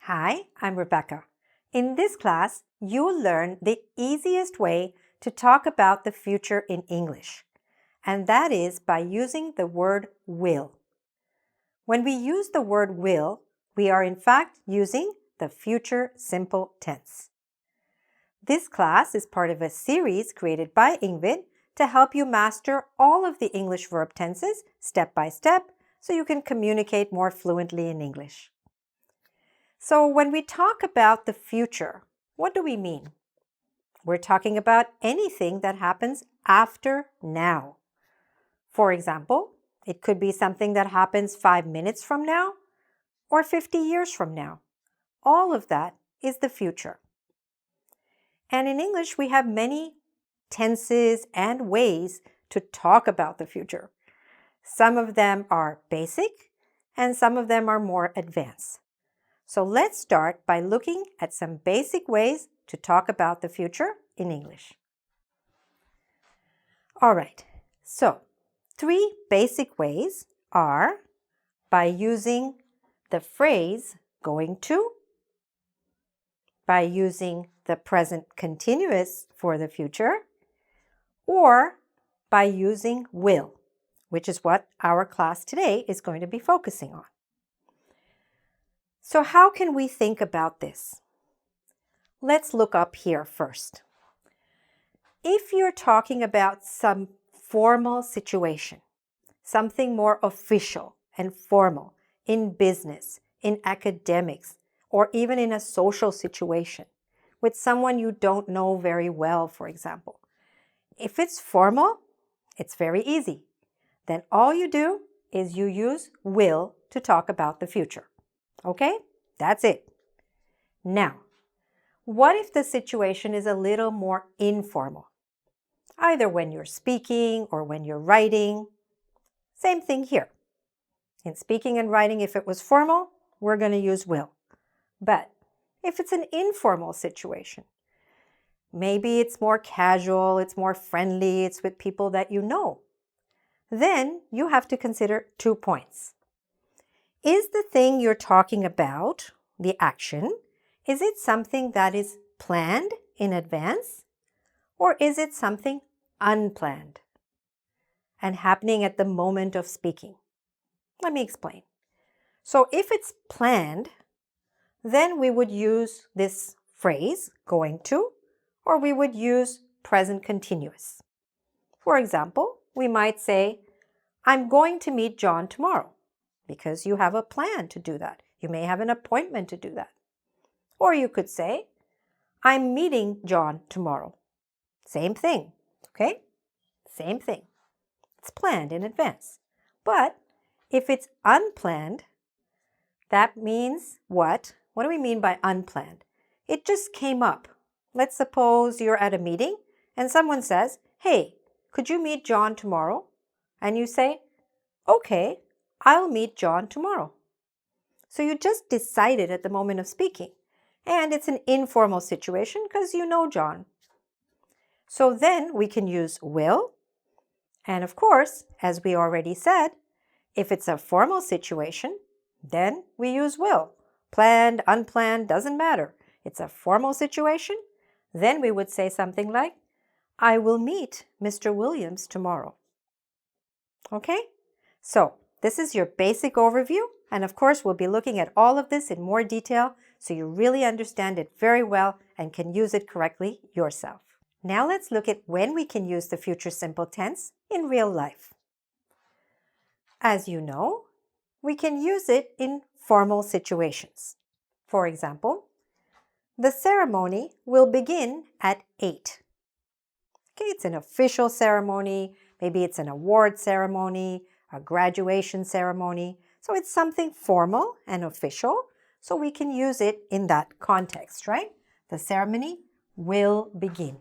Hi, I'm Rebecca. In this class, you'll learn the easiest way to talk about the future in English, and that is by using the word will. When we use the word will, we are in fact using the future simple tense. This class is part of a series created by engVid to help you master all of the English verb tenses step by step so you can communicate more fluently in English. So when we talk about the future, what do we mean? We're talking about anything that happens after now. For example, it could be something that happens 5 minutes from now or 50 years from now. All of that is the future. And in English, we have many tenses and ways to talk about the future. Some of them are basic and some of them are more advanced. So let's start by looking at some basic ways to talk about the future in English. All right, so 3 basic ways are by using the phrase going to, by using the present continuous for the future, or by using will, which is what our class today is going to be focusing on. So how can we think about this? Let's look up here first. If you're talking about some formal situation, something more official and formal in business, in academics, or even in a social situation with someone you don't know very well, for example. If it's formal, it's very easy. Then all you do is you use will to talk about the future. Okay? That's it. Now, what if the situation is a little more informal? Either when you're speaking or when you're writing. Same thing here. In speaking and writing, if it was formal, we're going to use will. But if it's an informal situation, maybe it's more casual, it's more friendly, it's with people that you know, then you have to consider 2 points. Is the thing you're talking about, the action, is it something that is planned in advance? Or is it something unplanned and happening at the moment of speaking? Let me explain. So if it's planned, then we would use this phrase, going to, or we would use present continuous. For example, we might say, I'm going to meet John tomorrow, because you have a plan to do that. You may have an appointment to do that. Or you could say, I'm meeting John tomorrow. Same thing, okay? Same thing. It's planned in advance. But if it's unplanned, that means what? What do we mean by unplanned? It just came up. Let's suppose you're at a meeting and someone says, hey, could you meet John tomorrow? And you say, okay, I'll meet John tomorrow. So you just decided at the moment of speaking. And it's an informal situation because you know John. So then we can use will. And of course, as we already said, if it's a formal situation, then we use will. Planned, unplanned, doesn't matter. It's a formal situation. Then we would say something like, I will meet Mr. Williams tomorrow. Okay? So this is your basic overview. And of course, we'll be looking at all of this in more detail so you really understand it very well and can use it correctly yourself. Now let's look at when we can use the future simple tense in real life. As you know, we can use it in formal situations. For example, the ceremony will begin at 8. Okay, it's an official ceremony. Maybe it's an award ceremony, a graduation ceremony. So it's something formal and official. So we can use it in that context, right? The ceremony will begin.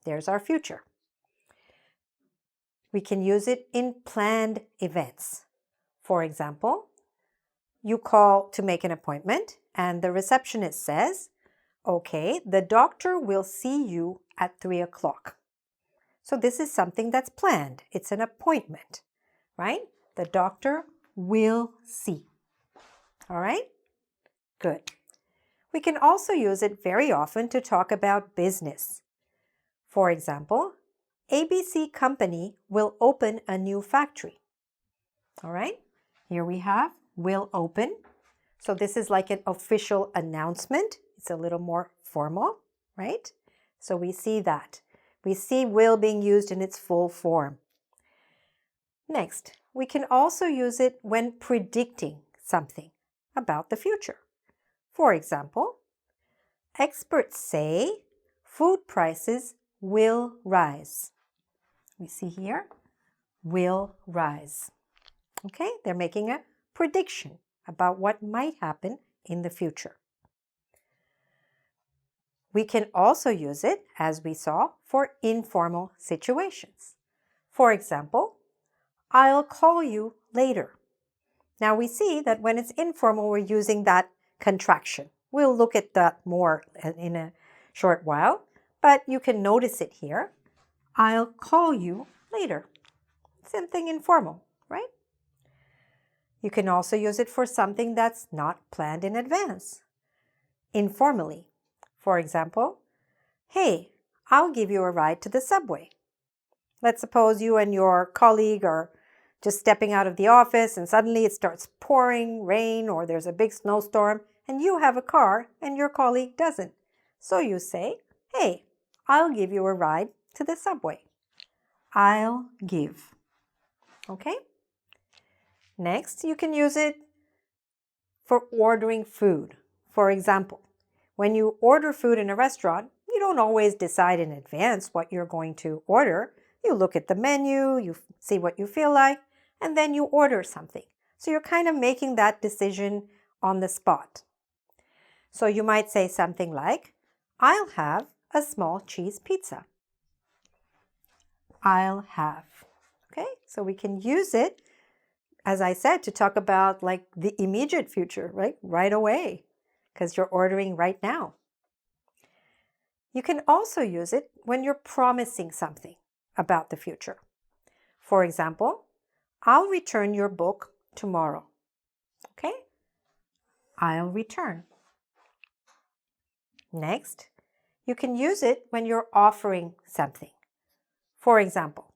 There's our future. We can use it in planned events. For example, you call to make an appointment and the receptionist says, okay, the doctor will see you at 3 o'clock. So this is something that's planned. It's an appointment, right? The doctor will see. All right? Good. We can also use it very often to talk about business. For example, ABC company will open a new factory. All right, here we have will open. So this is like an official announcement. It's a little more formal, right? So we see that. We see will being used in its full form. Next, we can also use it when predicting something about the future. For example, experts say food prices will rise. We see here, will rise. Okay, they're making a prediction about what might happen in the future. We can also use it, as we saw, for informal situations. For example, I'll call you later. Now we see that when it's informal, we're using that contraction. We'll look at that more in a short while, but you can notice it here. I'll call you later. Something informal, right? You can also use it for something that's not planned in advance. Informally. For example, hey, I'll give you a ride to the subway. Let's suppose you and your colleague are just stepping out of the office and suddenly it starts pouring rain or there's a big snowstorm and you have a car and your colleague doesn't. So you say, hey, I'll give you a ride to the subway. I'll give. Okay? Next, you can use it for ordering food. For example, when you order food in a restaurant, you don't always decide in advance what you're going to order. You look at the menu, you see what you feel like, and then you order something. So you're kind of making that decision on the spot. So you might say something like, I'll have a small cheese pizza. I'll have. Okay, so we can use it, as I said, to talk about like the immediate future, right? Right away, because you're ordering right now. You can also use it when you're promising something about the future. For example, I'll return your book tomorrow. Okay? I'll return. Next, you can use it when you're offering something. For example,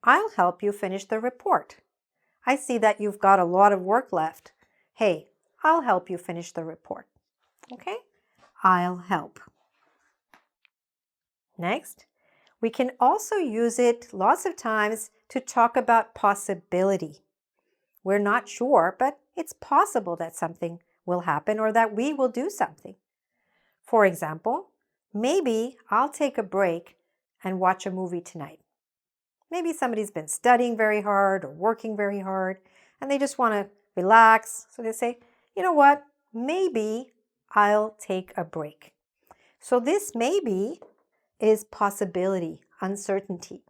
I'll help you finish the report. I see that you've got a lot of work left. Hey, I'll help you finish the report. Okay? I'll help. Next, we can also use it lots of times to talk about possibility. We're not sure, but it's possible that something will happen or that we will do something. For example, maybe I'll take a break and watch a movie tonight. Maybe somebody's been studying very hard or working very hard and they just want to relax. So they say, you know what, maybe I'll take a break. So this maybe is possibility, uncertainty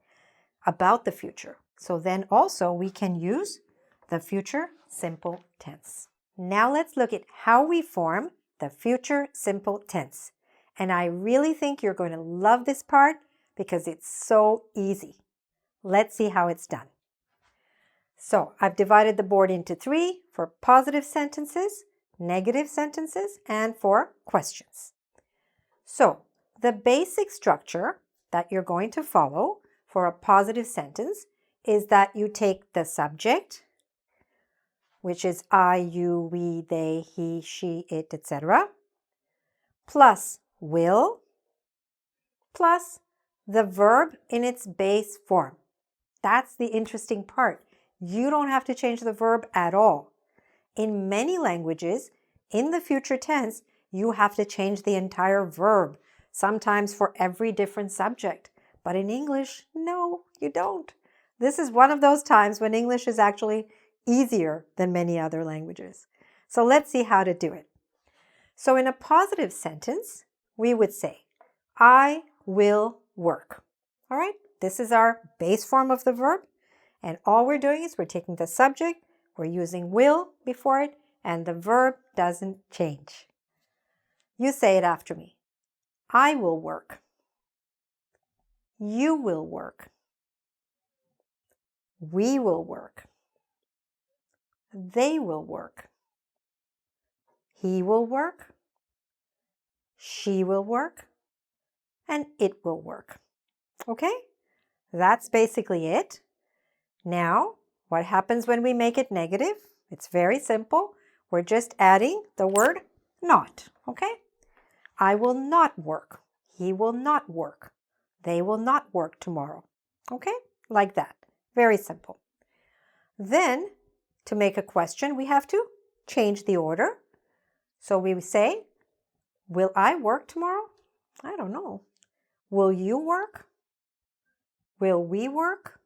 about the future. So then also we can use the future simple tense. Now let's look at how we form the future simple tense. And I really think you're going to love this part because it's so easy. Let's see how it's done. So I've divided the board into 3 for positive sentences, negative sentences, and for questions. So the basic structure that you're going to follow for a positive sentence is that you take the subject, which is I, you, we, they, he, she, it, etc., plus will, plus the verb in its base form. That's the interesting part. You don't have to change the verb at all. In many languages, in the future tense, you have to change the entire verb, sometimes for every different subject. But in English, no, you don't. This is one of those times when English is actually easier than many other languages. So let's see how to do it. So in a positive sentence, we would say, I will work. All right, this is our base form of the verb. And all we're doing is we're taking the subject, we're using will before it, and the verb doesn't change. You say it after me. I will work. You will work. We will work. They will work. He will work. she will work, and it will work. Okay? That's basically it. Now, what happens when we make it negative? It's very simple. We're just adding the word not. Okay? I will not work. He will not work. They will not work tomorrow. Okay? Like that. Very simple. Then, to make a question, we have to change the order. So we say, will I work tomorrow? I don't know. Will you work? Will we work?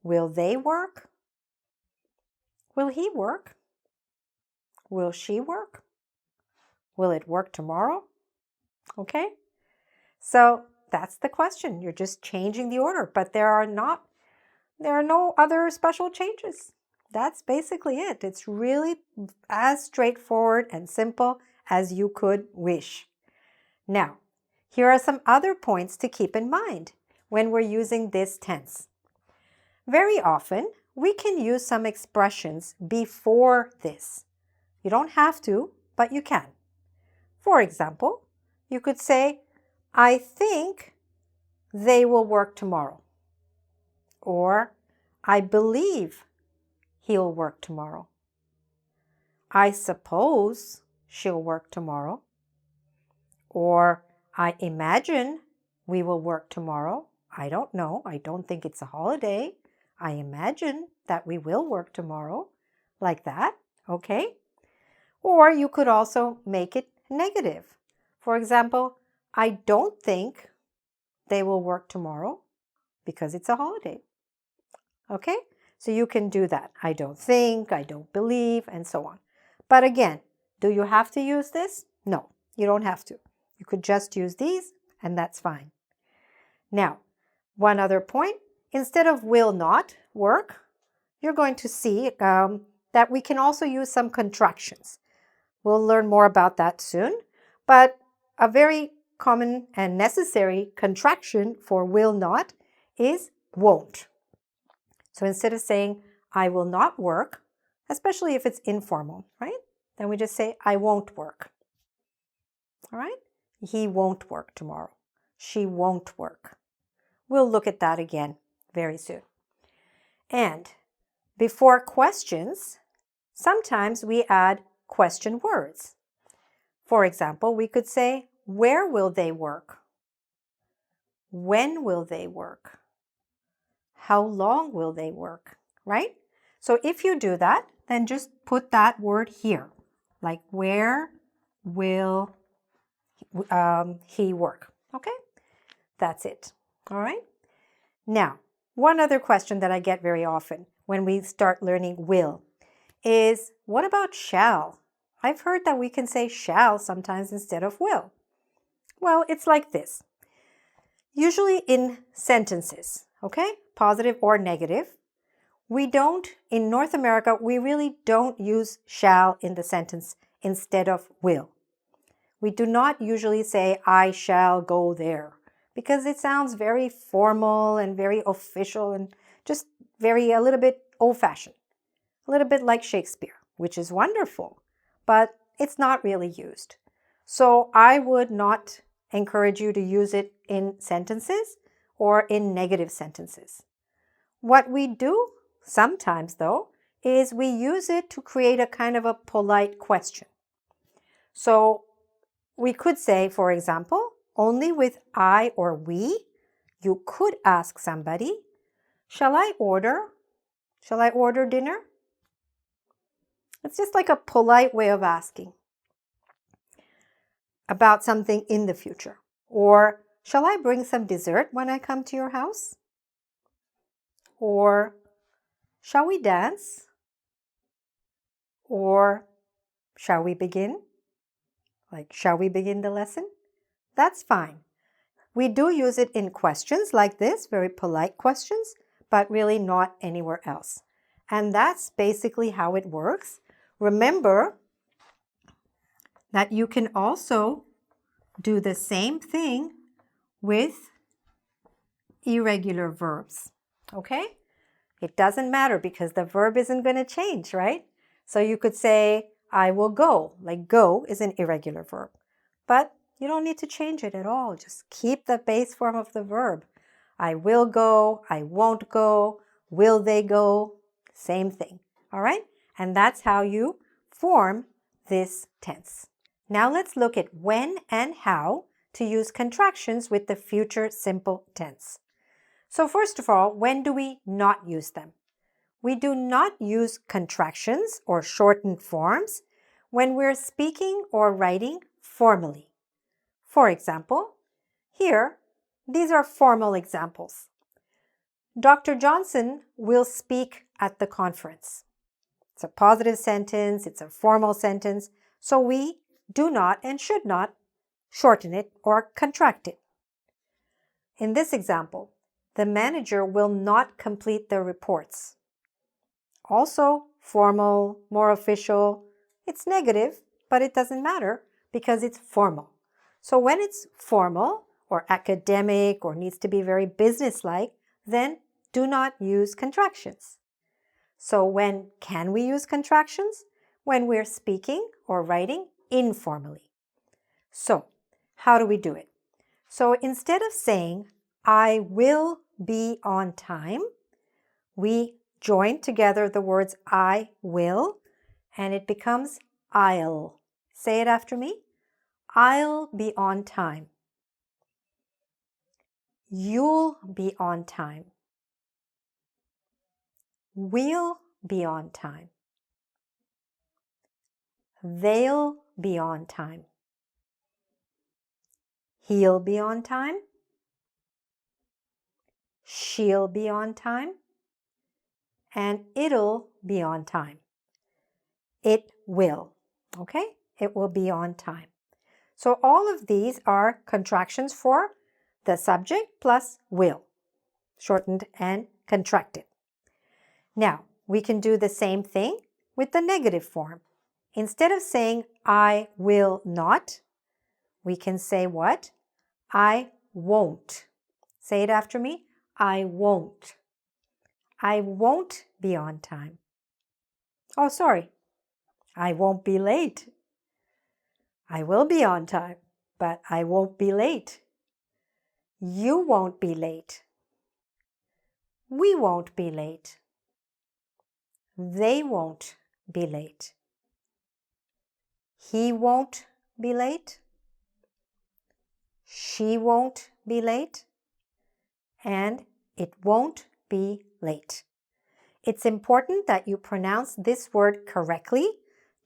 Will they work? Will he work? Will she work? Will it work tomorrow? Okay? So that's the question. You're just changing the order, but there are no other special changes. That's basically it. It's really as straightforward and simple as you could wish. Now, here are some other points to keep in mind when we're using this tense. Very often, we can use some expressions before this. You don't have to, but you can. For example, you could say, I think they will work tomorrow. Or, I believe he'll work tomorrow. I suppose she'll work tomorrow. Or, I imagine we will work tomorrow. I don't know. I don't think it's a holiday. I imagine that we will work tomorrow. Like that, okay? Or you could also make it negative. For example, I don't think they will work tomorrow because it's a holiday. Okay? So you can do that. I don't think, I don't believe, and so on. But again, do you have to use this? No, you don't have to. You could just use these, and that's fine. Now, one other point. Instead of will not work, you're going to see that we can also use some contractions. We'll learn more about that soon, but a very common and necessary contraction for will not is won't. So instead of saying, I will not work, especially if it's informal, right? Then we just say, I won't work. All right? He won't work tomorrow. She won't work. We'll look at that again very soon. And before questions, sometimes we add question words. For example, we could say, where will they work? When will they work? How long will they work? Right? So if you do that, then just put that word here. Like, where will he work? Okay? That's it. All right? Now, one other question that I get very often when we start learning will is, what about shall? I've heard that we can say shall sometimes instead of will. Well, it's like this. Usually in sentences, okay, positive or negative, in North America, we really don't use shall in the sentence instead of will. We do not usually say, I shall go there, because it sounds very formal and very official and just a little bit old-fashioned, a little bit like Shakespeare, which is wonderful, but it's not really used. So I would not encourage you to use it in sentences or in negative sentences. What we do sometimes, though, is we use it to create a kind of a polite question. So we could say, for example, only with I or we, you could ask somebody, shall I order dinner? It's just like a polite way of asking about something in the future. Or, shall I bring some dessert when I come to your house? Or, shall we dance? Or, shall we begin? Like, shall we begin the lesson? That's fine. We do use it in questions like this, very polite questions, but really not anywhere else. And that's basically how it works. Remember that you can also do the same thing with irregular verbs, okay? It doesn't matter because the verb isn't going to change, right? So you could say, I will go. Like, go is an irregular verb. but you don't need to change it at all. Just keep the base form of the verb. I will go, I won't go, will they go, same thing, all right? And that's how you form this tense. Now let's look at when and how to use contractions with the future simple tense. So first of all, when do we not use them? We do not use contractions or shortened forms when we're speaking or writing formally. For example, here, these are formal examples. Dr. Johnson will speak at the conference. It's a positive sentence, it's a formal sentence, so we do not and should not shorten it or contract it. In this example, the manager will not complete the reports. Also formal, more official. It's negative, but it doesn't matter because it's formal. So when it's formal or academic or needs to be very businesslike, then do not use contractions. So when can we use contractions? When we're speaking or writing informally. So how do we do it? So instead of saying, I will be on time, we join together the words I will, and it becomes I'll. Say it after me. I'll be on time. You'll be on time. We'll be on time. They'll be on time. He'll be on time. She'll be on time. And it'll be on time. It will. Okay? It will be on time. So all of these are contractions for the subject plus will, shortened and contracted. Now, we can do the same thing with the negative form. Instead of saying, I will not, we can say what? I won't. Say it after me. I won't. I won't be on time. Oh, sorry. I won't be late. I will be on time, but I won't be late. You won't be late. We won't be late. They won't be late. He won't be late. She won't be late. And it won't be late. It's important that you pronounce this word correctly.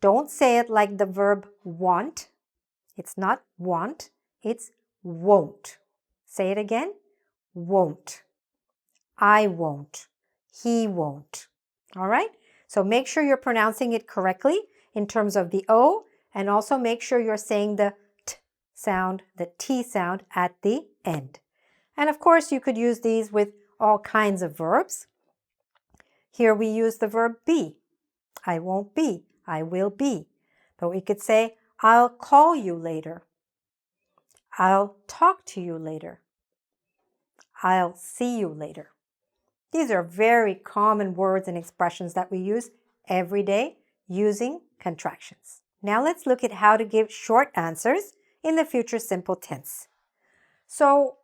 Don't say it like the verb want. It's not want, it's won't. Say it again. Won't. I won't. He won't. All right? So make sure you're pronouncing it correctly in terms of the O, and also make sure you're saying the T sound, the T sound at the end. And of course, you could use these with all kinds of verbs. Here we use the verb be. I won't be. I will be. But we could say, I'll call you later. I'll talk to you later. I'll see you later. These are very common words and expressions that we use every day using contractions. Now let's look at how to give short answers in the future simple tense. So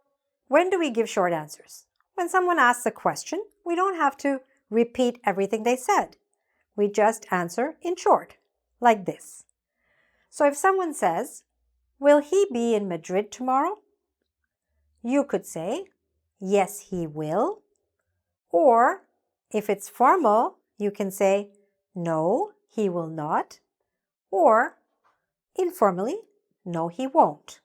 when do we give short answers? When someone asks a question, we don't have to repeat everything they said. We just answer in short, like this. So if someone says, will he be in Madrid tomorrow? You could say, yes, he will. Or if it's formal, you can say, no, he will not. Or informally, no, he won't.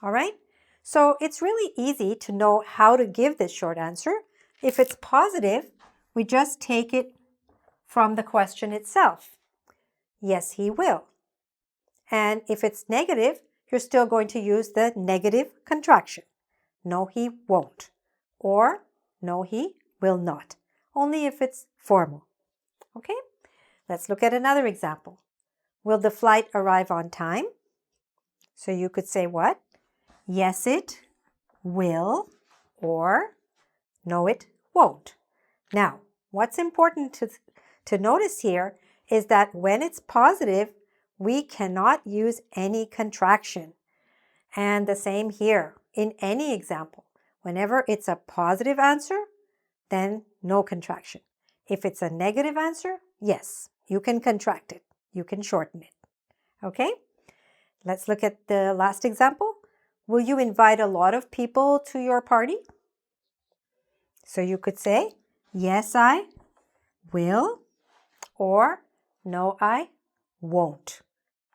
All right? So it's really easy to know how to give this short answer. If it's positive, we just take it from the question itself. Yes, he will. And if it's negative, you're still going to use the negative contraction. No, he won't. Or no, he will not. Only if it's formal. Okay? Let's look at another example. Will the flight arrive on time? So you could say what? Yes, it will, or no, it won't. Now, what's important to notice here is that when it's positive, we cannot use any contraction. And the same here in any example. Whenever it's a positive answer, then no contraction. If it's a negative answer, yes, you can contract it. You can shorten it. Okay? Let's look at the last example. Will you invite a lot of people to your party? So you could say, yes, I will, or no, I won't.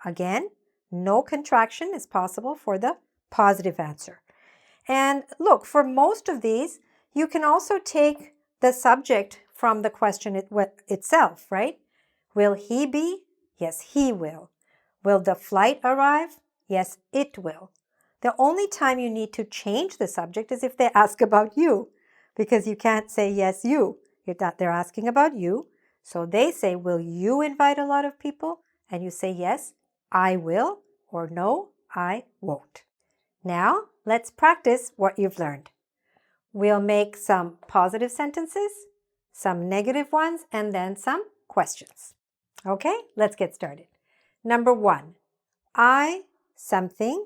Again, no contraction is possible for the positive answer. And look, for most of these, you can also take the subject from the question itself, right? Will he be? Yes, he will. Will the flight arrive? Yes, it will. The only time you need to change the subject is if they ask about you, because you can't say yes, you. They're asking about you. So they say, will you invite a lot of people? And you say, yes, I will, or no, I won't. Now, let's practice what you've learned. We'll make some positive sentences, some negative ones, and then some questions. Okay, let's get started. Number 1, I something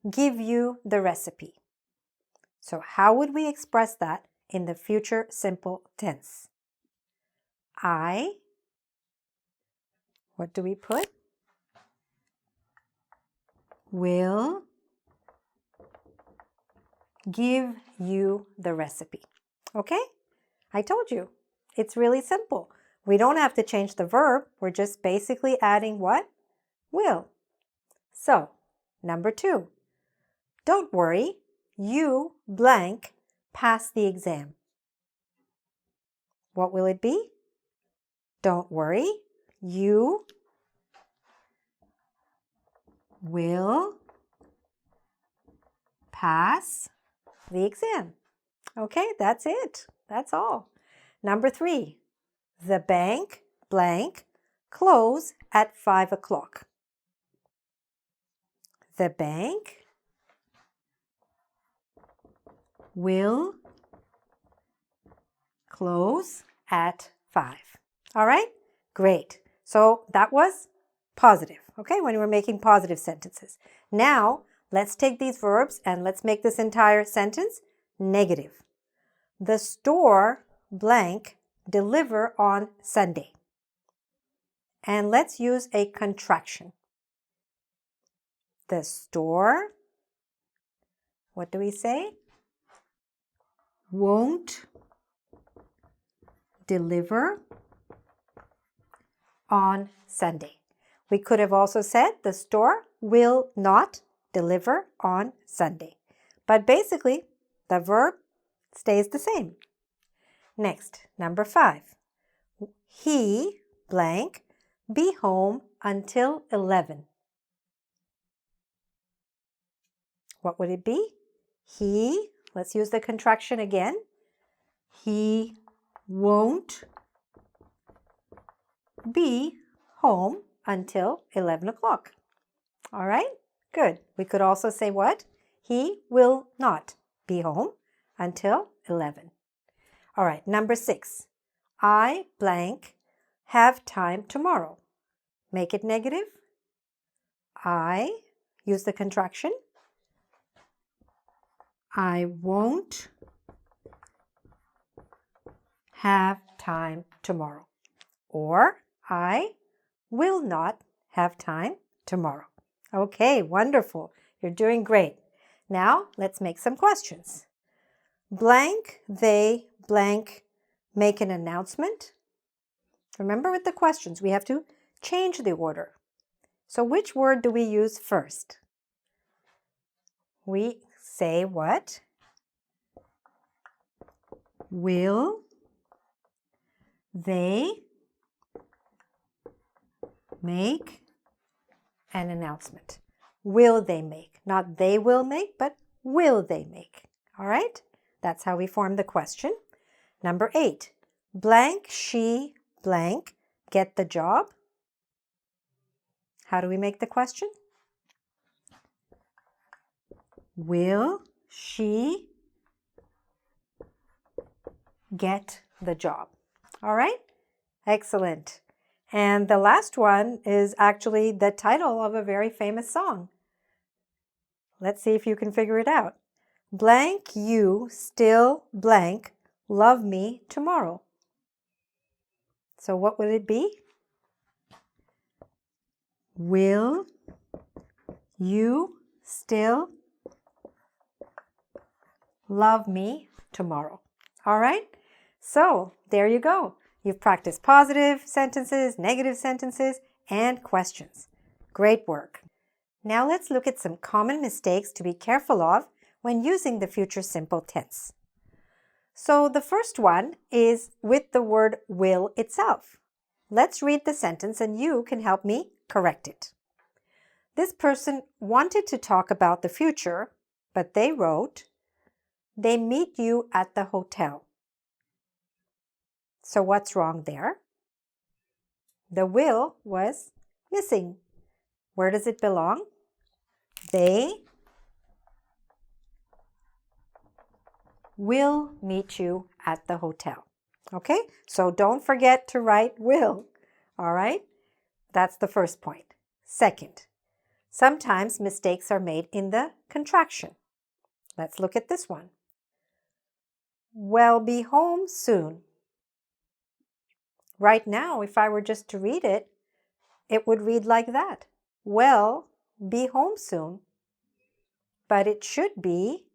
give you the recipe. So how would we express that in the future simple tense? I, what do we put? Will give you the recipe. Okay? I told you. It's really simple. We don't have to change the verb. We're just basically adding what? Will. So, number 2. Don't worry. You blank pass the exam. What will it be? Don't worry. You will pass the exam. Okay, that's it. That's all. Number 3, the bank blank close at 5 o'clock. The bank will close at 5. All right, great. So that was positive, okay, when we're making positive sentences. Now, let's take these verbs and let's make this entire sentence negative. The store blank deliver on Sunday. And let's use a contraction. The store, what do we say? Won't deliver on Sunday. We could have also said the store will not deliver on Sunday. But basically, the verb stays the same. Next, number 5. He blank be home until 11. What would it be? He, let's use the contraction again. He won't be home until 11 o'clock. All right, good. We could also say what? He will not be home until 11. All right, number 6. I blank have time tomorrow. Make it negative. I, use the contraction. I won't have time tomorrow. Or I will not have time tomorrow. Okay, wonderful. You're doing great. Now, let's make some questions. Blank, they, blank, make an announcement. Remember with the questions, we have to change the order. So which word do we use first? We say what? Will they make an announcement? Will they make? Not they will make, but will they make? All right? That's how we form the question. Number 8. Blank, she, blank, get the job. How do we make the question? Will she get the job? All right? Excellent. And the last one is actually the title of a very famous song. Let's see if you can figure it out. Blank, you still blank love me tomorrow. So what would it be? Will you still love me tomorrow? All right? So there you go. You've practiced positive sentences, negative sentences, and questions. Great work. Now let's look at some common mistakes to be careful of when using the future simple tense. So the first one is with the word will itself. Let's read the sentence and you can help me correct it. This person wanted to talk about the future, but they wrote, "They meet you at the hotel." So what's wrong there? The will was missing. Where does it belong? They will meet you at the hotel. Okay? So don't forget to write will. All right? That's the first point. Second, sometimes mistakes are made in the contraction. Let's look at this one. Well, be home soon. Right now, if I were just to read it, it would read like that. Well, be home soon. But it should be,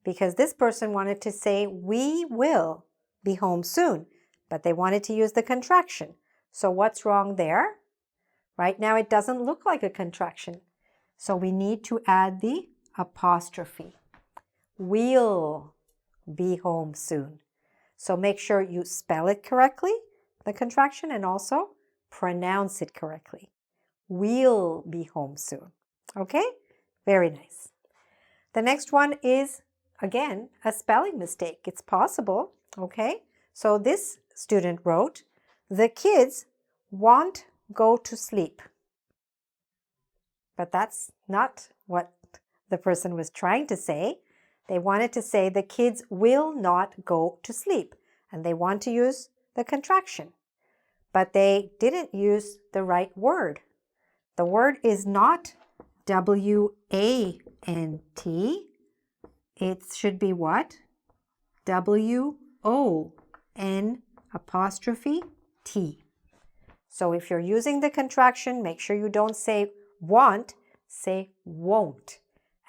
because this person wanted to say, we will be home soon, but they wanted to use the contraction. So what's wrong there? Right now, it doesn't look like a contraction. So we need to add the apostrophe. We'll be home soon. So make sure you spell it correctly, the contraction, and also pronounce it correctly. We'll be home soon. Okay? Very nice. The next one is, again, a spelling mistake. It's possible. Okay? So this student wrote, the kids won't go to sleep. But that's not what the person was trying to say. They wanted to say the kids will not go to sleep. And they want to use the contraction. But they didn't use the right word. The word is not W-A-N-T. It should be what? W-O-N''T. So if you're using the contraction, make sure you don't say want, say won't.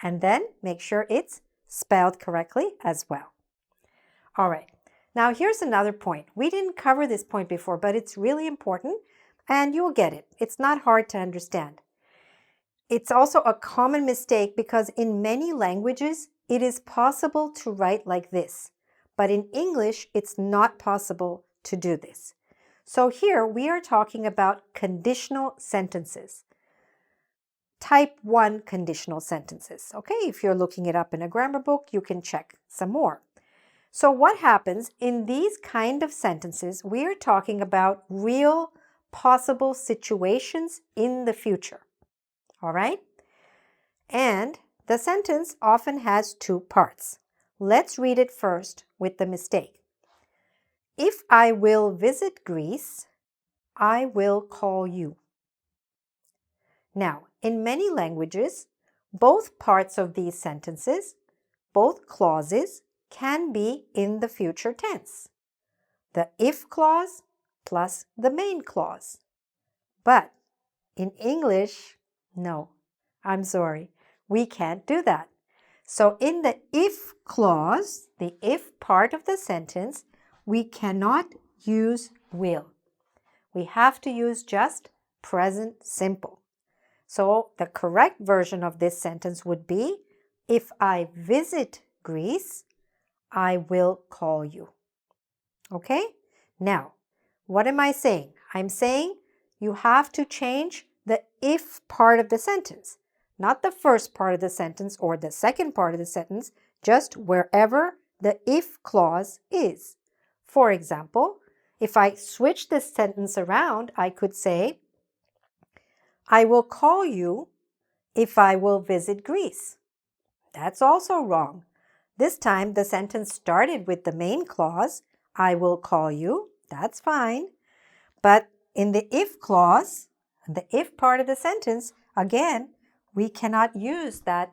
And then make sure it's spelled correctly as well. All right. Now here's another point. We didn't cover this point before, but it's really important and you'll get it. It's not hard to understand. It's also a common mistake because in many languages, it is possible to write like this. But in English, it's not possible to do this. So here we are talking about conditional sentences. Type 1 conditional sentences. Okay, if you're looking it up in a grammar book, you can check some more. So what happens in these kind of sentences, we are talking about real possible situations in the future. All right? And the sentence often has two parts. Let's read it first with the mistake. If I will visit Greece, I will call you. Now, in many languages, both parts of these sentences, both clauses, can be in the future tense. The if clause plus the main clause. But in English, no, I'm sorry, we can't do that. So in the if clause, the if part of the sentence, we cannot use will. We have to use just present simple. So the correct version of this sentence would be, if I visit Greece, I will call you. Okay? Now, what am I saying? I'm saying you have to change the if part of the sentence. Not the first part of the sentence or the second part of the sentence, just wherever the if clause is. For example, if I switch this sentence around, I could say, I will call you if I will visit Greece. That's also wrong. This time the sentence started with the main clause, I will call you. That's fine. But in the if clause, the if part of the sentence, again, we cannot use that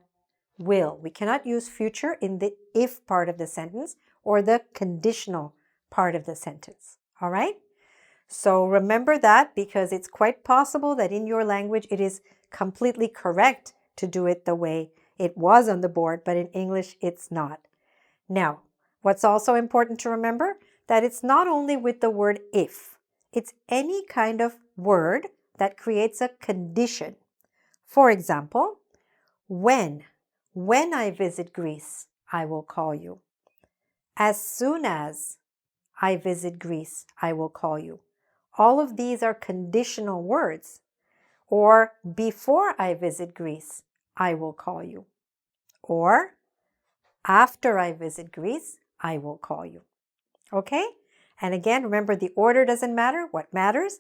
will. We cannot use future in the if part of the sentence or the conditional part of the sentence. All right? So remember that, because it's quite possible that in your language it is completely correct to do it the way it was on the board, but in English it's not. Now, what's also important to remember, that it's not only with the word if, it's any kind of word that creates a condition. For example, when I visit Greece, I will call you. As soon as I visit Greece, I will call you. All of these are conditional words. Or before I visit Greece, I will call you. Or after I visit Greece, I will call you. Okay? And again, remember, the order doesn't matter. What matters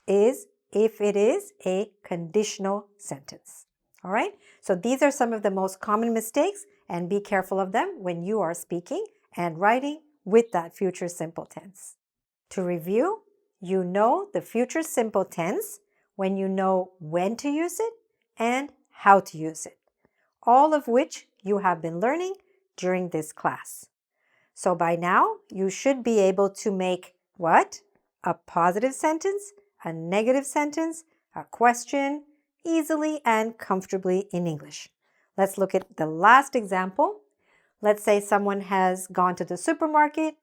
is if it is a conditional sentence. All right? So these are some of the most common mistakes, and be careful of them when you are speaking and writing with that future simple tense. To review, you know the future simple tense when you know when to use it and how to use it, all of which you have been learning during this class. So by now, you should be able to make what? A positive sentence, a negative sentence, a question, easily and comfortably in English. Let's look at the last example. Let's say someone has gone to the supermarket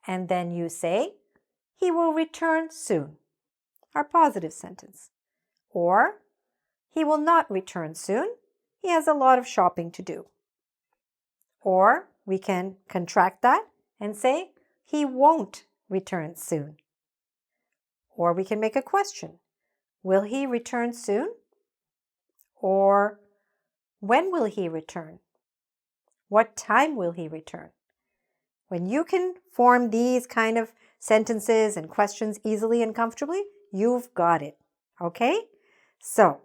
and then you say, he will return soon, our positive sentence. Or, he will not return soon, he has a lot of shopping to do. Or, we can contract that and say, he won't return soon. Or we can make a question. Will he return soon? Or, when will he return? What time will he return? When you can form these kind of sentences and questions easily and comfortably, you've got it. Okay? So,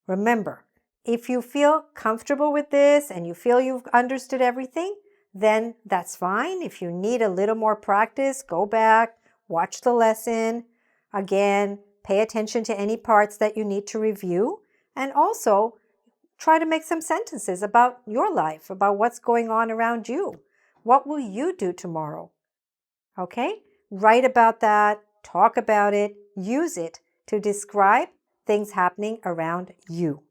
remember, if you feel comfortable with this and you feel you've understood everything, then that's fine. If you need a little more practice, go back, watch the lesson. Again, pay attention to any parts that you need to review. And also, try to make some sentences about your life, about what's going on around you. What will you do tomorrow? Okay? Write about that, talk about it, use it to describe things happening around you.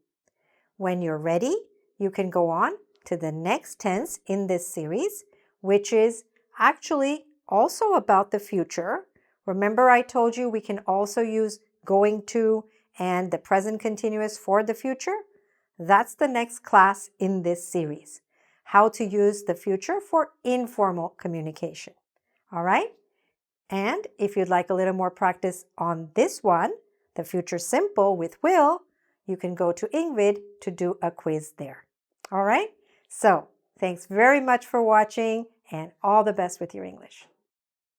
When you're ready, you can go on to the next tense in this series, which is actually also about the future. Remember, I told you we can also use going to and the present continuous for the future? That's the next class in this series. How to use the future for informal communication. All right? And if you'd like a little more practice on this one, the future simple with will, you can go to engVid to do a quiz there. All right? So, thanks very much for watching and all the best with your English.